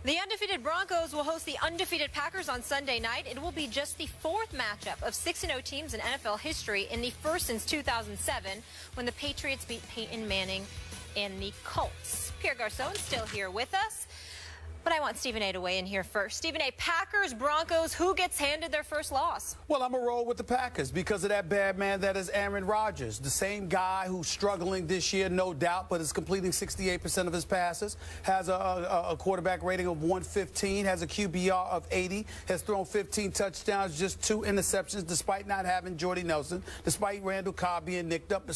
The undefeated Broncos will host the undefeated Packers on Sunday night. It will be just the fourth matchup of 6-0 teams in NFL history, and the first since 2007 when the Patriots beat Peyton Manning and the Colts. Pierre Garcon's still here with us, but I want Stephen A. to weigh in here first. Stephen A., Packers, Broncos, who gets handed their first loss? Well, I'm going to roll with the Packers because of that bad man that is Aaron Rodgers, the same guy who's struggling this year, no doubt, but is completing 68% of his passes, has a quarterback rating of 115, has a QBR of 80, has thrown 15 touchdowns, just 2 interceptions, despite not having Jordy Nelson, despite Randall Cobb being nicked up,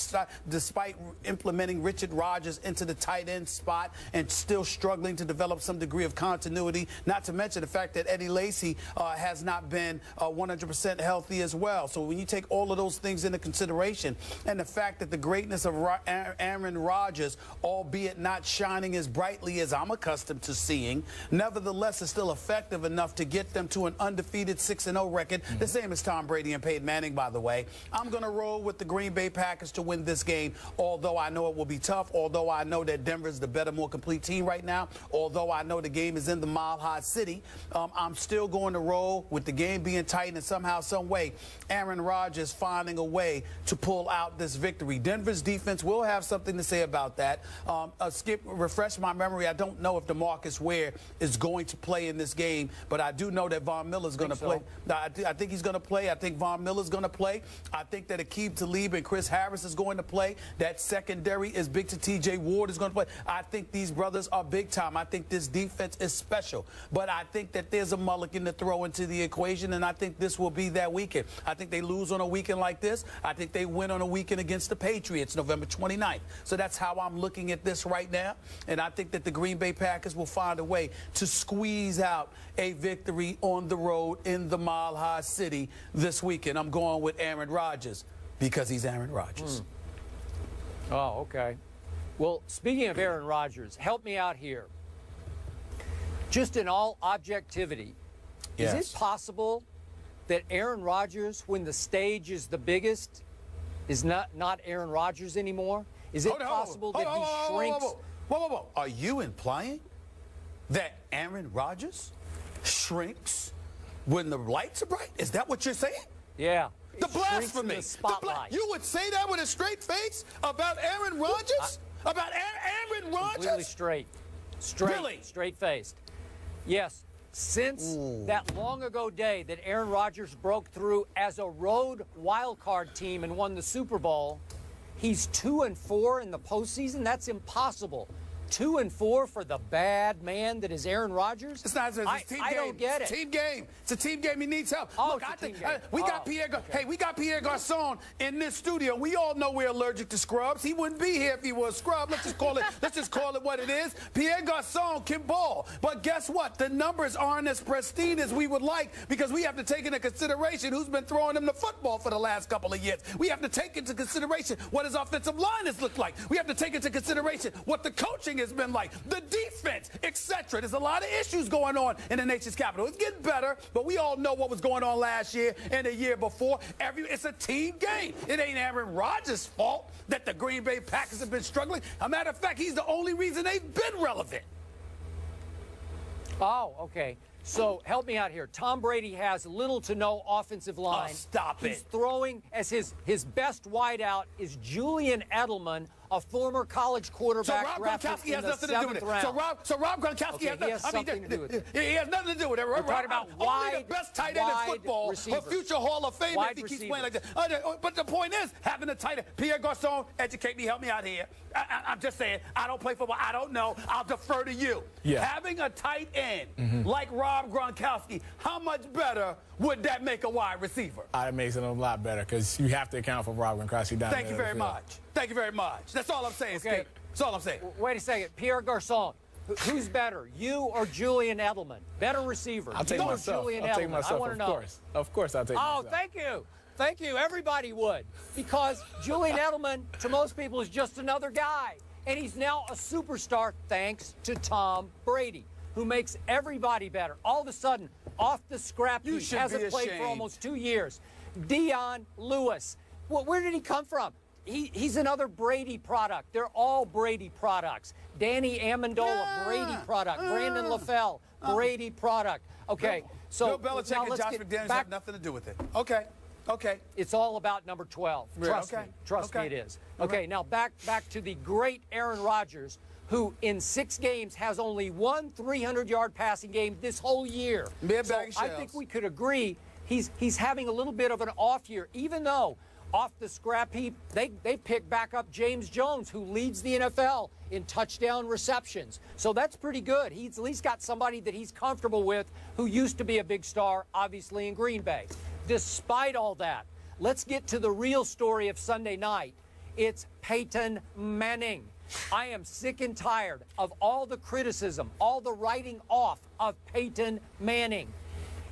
despite implementing Richard Rodgers into the tight end spot and still struggling to develop some degree of continuity, not to mention the fact that Eddie Lacy has not been 100% healthy as well. So when you take all of those things into consideration and the fact that the greatness of Aaron Rodgers, albeit not shining as brightly as I'm accustomed to seeing, nevertheless is still effective enough to get them to an undefeated 6-0 record, the same as Tom Brady and Peyton Manning, by the way. I'm going to roll with the Green Bay Packers to win this game, although I know it will be tough, although I know that Denver's the better, more complete team right now, although I know the game is in the Mile High City. I'm still going to roll with the game being tight and somehow, some way, Aaron Rodgers finding a way to pull out this victory. Denver's defense will have something to say about that. Refresh my memory. I don't know if DeMarcus Ware is going to play in this game, but I do know that Von Miller is going to play. I think he's going to play. I think Von Miller is going to play. I think that Aqib Talib and Chris Harris is going to play. That secondary is big to T.J. Ward is going to play. I think these brothers are big time. I think this defense is special, but I think that there's a mulligan to throw into the equation, and I think this will be that weekend. I think they lose on a weekend like this. I think they win on a weekend against the Patriots November 29th. So that's how I'm looking at this right now, and I think that the Green Bay Packers will find a way to squeeze out a victory on the road in the Mile High City this weekend. I'm going with Aaron Rodgers because he's Aaron Rodgers. Oh, okay. Well, speaking of Aaron Rodgers, help me out here. Just in all objectivity, is it possible that Aaron Rodgers, when the stage is the biggest, is not Aaron Rodgers anymore? Is it possible that he shrinks? Whoa. Are you implying that Aaron Rodgers shrinks when the lights are bright? Is that what you're saying? Yeah. The blasphemy. You would say that with a straight face about Aaron Rodgers? About Aaron Rodgers? Completely straight. Really? Straight-faced. Yes, since that long-ago day that Aaron Rodgers broke through as a road wildcard team and won the Super Bowl, he's 2-4 in the postseason. That's impossible. 2-4 for the bad man that is Aaron Rodgers? It's not. It's a team game. I don't get it. It's a team game. It's a team game. He needs help. Oh, Look, it's a team game. We got Pierre. Okay. Hey, we got Pierre Garcon in this studio. We all know we're allergic to scrubs. He wouldn't be here if he was a scrub. Let's just call it. Let's just call it what it is. Pierre Garcon can ball, but guess what? The numbers aren't as pristine as we would like because we have to take into consideration who's been throwing him the football for the last couple of years. We have to take into consideration what his offensive line has looked like. We have to take into consideration what the coaching has been like. The defense, etc. There's a lot of issues going on in the nation's capital. It's getting better, but we all know what was going on last year and the year before. It's a team game. It ain't Aaron Rodgers' fault that the Green Bay Packers have been struggling. As a matter of fact, he's the only reason they've been relevant. Oh, okay. So help me out here. Tom Brady has little to no offensive line. Oh, stop it. He's throwing as his best wideout is Julian Edelman, a former college quarterback. So Rob Gronkowski has nothing to do with it. So Rob Gronkowski has something to do with it. He has nothing to do with it. We're talking about only the best tight end in football, a future Hall of Famer if he keeps playing like that. But the point is, having a tight end, Pierre Garcon, educate me, help me out here. I'm just saying, I don't play football. I don't know. I'll defer to you. Yeah. Having a tight end like Rob Gronkowski, how much better would that make a wide receiver? It makes it a lot better because you have to account for Rob Gronkowski down there. Thank you very much. Thank you very much. That's all I'm saying, okay. Skip. That's all I'm saying. Wait a second. Pierre Garcon, who's better, you or Julian Edelman? Better receiver. I'll take myself. I'll take myself, of course I'll take myself. Oh, thank you. Thank you. Everybody would. Because Julian Edelman, to most people, is just another guy. And he's now a superstar thanks to Tom Brady, who makes everybody better. All of a sudden, off the scrap heap, hasn't played for almost 2 years. Dion Lewis. Well, where did he come from? he's another Brady product. They're all Brady products. Danny Amendola, Brady product. Brandon LaFell, Brady product. Okay, so Bill Belichick now and Josh McDaniels have nothing to do with it. Okay. Okay. It's all about number 12. Trust me. Trust me, it is. Okay, now back to the great Aaron Rodgers, who in 6 games has only one 300-yard passing game this whole year. So I think we could agree he's having a little bit of an off year, even though off the scrap heap, they pick back up James Jones, who leads the NFL in touchdown receptions. So that's pretty good. He's at least got somebody that he's comfortable with who used to be a big star, obviously, in Green Bay. Despite all that, let's get to the real story of Sunday night. It's Peyton Manning. I am sick and tired of all the criticism, all the writing off of Peyton Manning.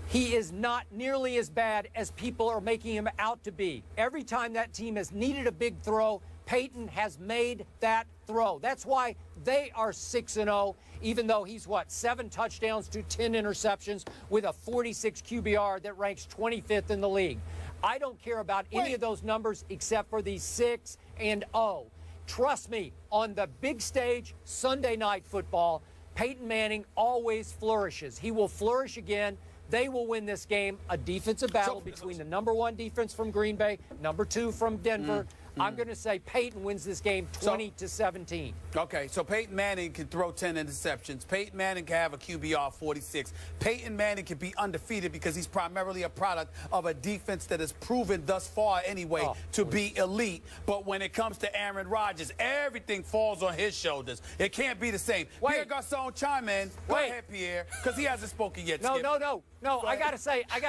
He is not nearly as bad as people are making him out to be. Every time that team has needed a big throw, Peyton has made that throw. That's why they are 6-0, even though he's, 7 touchdowns to 10 interceptions with a 46 QBR that ranks 25th in the league. I don't care about any of those numbers except for the 6-0. Trust me, on the big stage, Sunday Night Football, Peyton Manning always flourishes. He will flourish again. They will win this game, a defensive battle between the #1 defense from Green Bay, #2 from Denver. I'm going to say Peyton wins this game 20-17. Okay, so Peyton Manning can throw 10 interceptions. Peyton Manning can have a QBR 46. Peyton Manning can be undefeated because he's primarily a product of a defense that has proven thus far anyway to be elite. But when it comes to Aaron Rodgers, everything falls on his shoulders. It can't be the same. Pierre Garçon, chime in. Go ahead, Pierre, because he hasn't spoken yet. No. I gotta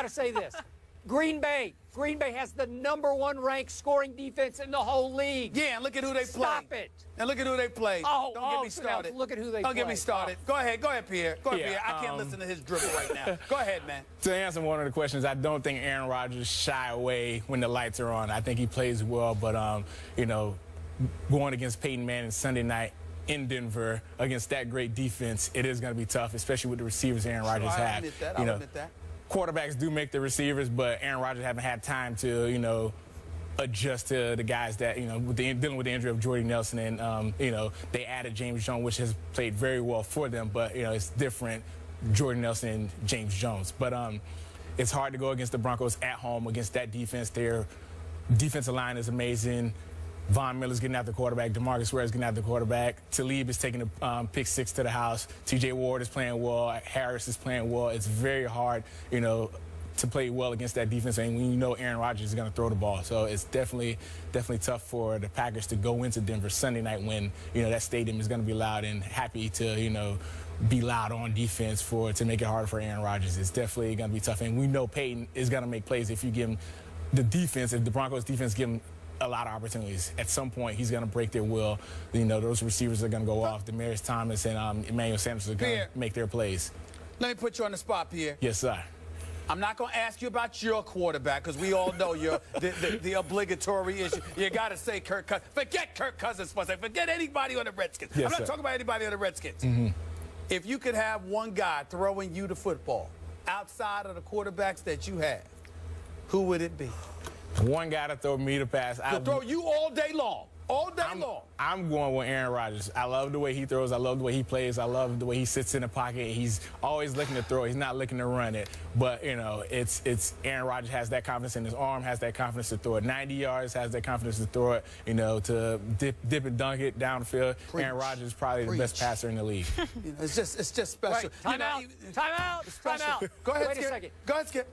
say this. Green Bay has the #1 ranked scoring defense in the whole league. Yeah, and look at who they play. Stop it. And look at who they play. Don't get me started. Look at who they play. Don't get me started. Go ahead, Pierre. Go ahead, Pierre. I can't listen to his dribble right now. Go ahead, man. To answer one of the questions, I don't think Aaron Rodgers shy away when the lights are on. I think he plays well, but going against Peyton Manning Sunday night in Denver against that great defense, it is going to be tough, especially with the receivers Aaron Rodgers have. I'll admit that. Quarterbacks do make the receivers, but Aaron Rodgers haven't had time to, adjust to the guys that, dealing with the injury of Jordy Nelson. And, they added James Jones, which has played very well for them. But, it's different, Jordy Nelson and James Jones. But it's hard to go against the Broncos at home against that defense. Their defensive line is amazing. Von Miller's getting out the quarterback. DeMarcus Ware's getting out the quarterback. Talib is taking the pick 6 to the house. TJ Ward is playing well. Harris is playing well. It's very hard, to play well against that defense. And when you know Aaron Rodgers is going to throw the ball. So it's definitely tough for the Packers to go into Denver Sunday night when, that stadium is going to be loud and happy to, be loud on defense to make it hard for Aaron Rodgers. It's definitely going to be tough. And we know Peyton is going to make plays if you give him the defense, if the Broncos defense give him a lot of opportunities. At some point, he's going to break their will. Those receivers are going to go off. Demarius Thomas and Emmanuel Sanders are going to make their plays. Let me put you on the spot, Pierre. Yes, sir. I'm not going to ask you about your quarterback because we all know the obligatory issue. You got to say Kirk Cousins. Forget Kirk Cousins for a second. Forget anybody on the Redskins. Yes, I'm not talking about anybody on the Redskins. If you could have one guy throwing you the football outside of the quarterbacks that you have, who would it be? One guy to throw me the pass. To throw you all day long. All day long. I'm going with Aaron Rodgers. I love the way he throws. I love the way he plays. I love the way he sits in the pocket. He's always looking to throw. He's not looking to run it. But, it's Aaron Rodgers has that confidence in his arm, has that confidence to throw it 90 yards, has that confidence to throw it, to dip and dunk it downfield. Aaron Rodgers is probably the best passer in the league. It's just special. Time out. Go ahead, Wait Skip. a second. Go ahead, Skip.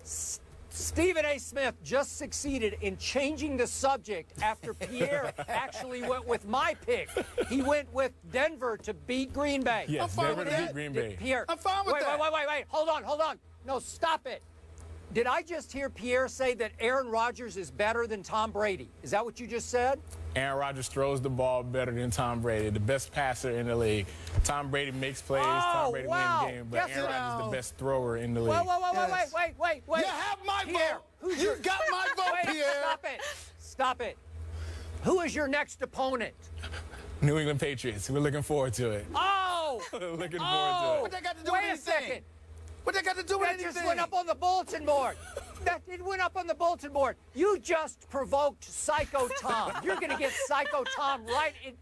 Stephen A. Smith just succeeded in changing the subject after Pierre actually went with my pick. He went with Denver to beat Green Bay. Yes, Denver to beat Green Bay. Pierre, I'm fine with that. Wait. Hold on. No, stop it. Did I just hear Pierre say that Aaron Rodgers is better than Tom Brady? Is that what you just said? Aaron Rodgers throws the ball better than Tom Brady, the best passer in the league. Tom Brady makes plays. Tom Brady wins games, but Aaron Rodgers is the best thrower in the league. Wait. You have my vote. You got my vote, Pierre. Stop it. Who is your next opponent? New England Patriots. We're looking forward to it. Oh! Looking forward to it. What that got to do with anything? Wait a second. What they got to do with anything? That just went up on the bulletin board. It went up on the bulletin board. You just provoked Psycho Tom. You're going to get Psycho Tom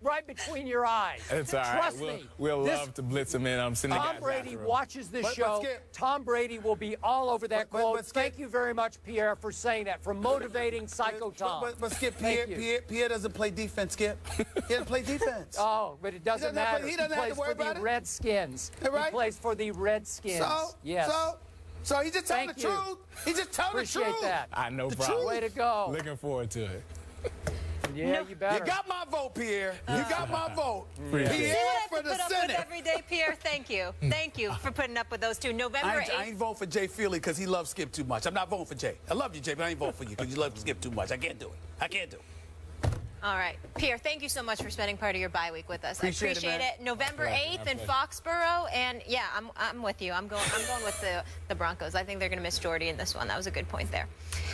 right between your eyes. It's all right. Trust me. We'll love to blitz him in. I'm sending Tom Brady watches this show. Tom Brady will be all over that quote. Thank you very much, Pierre, for saying that, for motivating Psycho Tom. But Skip, Pierre doesn't play defense, Skip. He doesn't play defense. Oh, but it doesn't matter. He plays for the Redskins. Right? He plays for the Redskins. Yes. So he's just telling the truth. He's just telling the truth. Appreciate that. I know, problem. Way to go. Looking forward to it. Yeah, you better. You got my vote, Pierre. You got my vote. Pierre for the Senate. Every day, Pierre. Thank you. Thank you for putting up with those two. November 8th. I ain't voting for Jay Feely because he loves Skip too much. I'm not voting for Jay. I love you, Jay, but I ain't voting for you because you love Skip too much. I can't do it. I can't do it. All right. Pierre, thank you so much for spending part of your bye week with us. I appreciate it. November 8th in Foxborough, and yeah, I'm with you. I'm going with the Broncos. I think they're going to miss Jordy in this one. That was a good point there.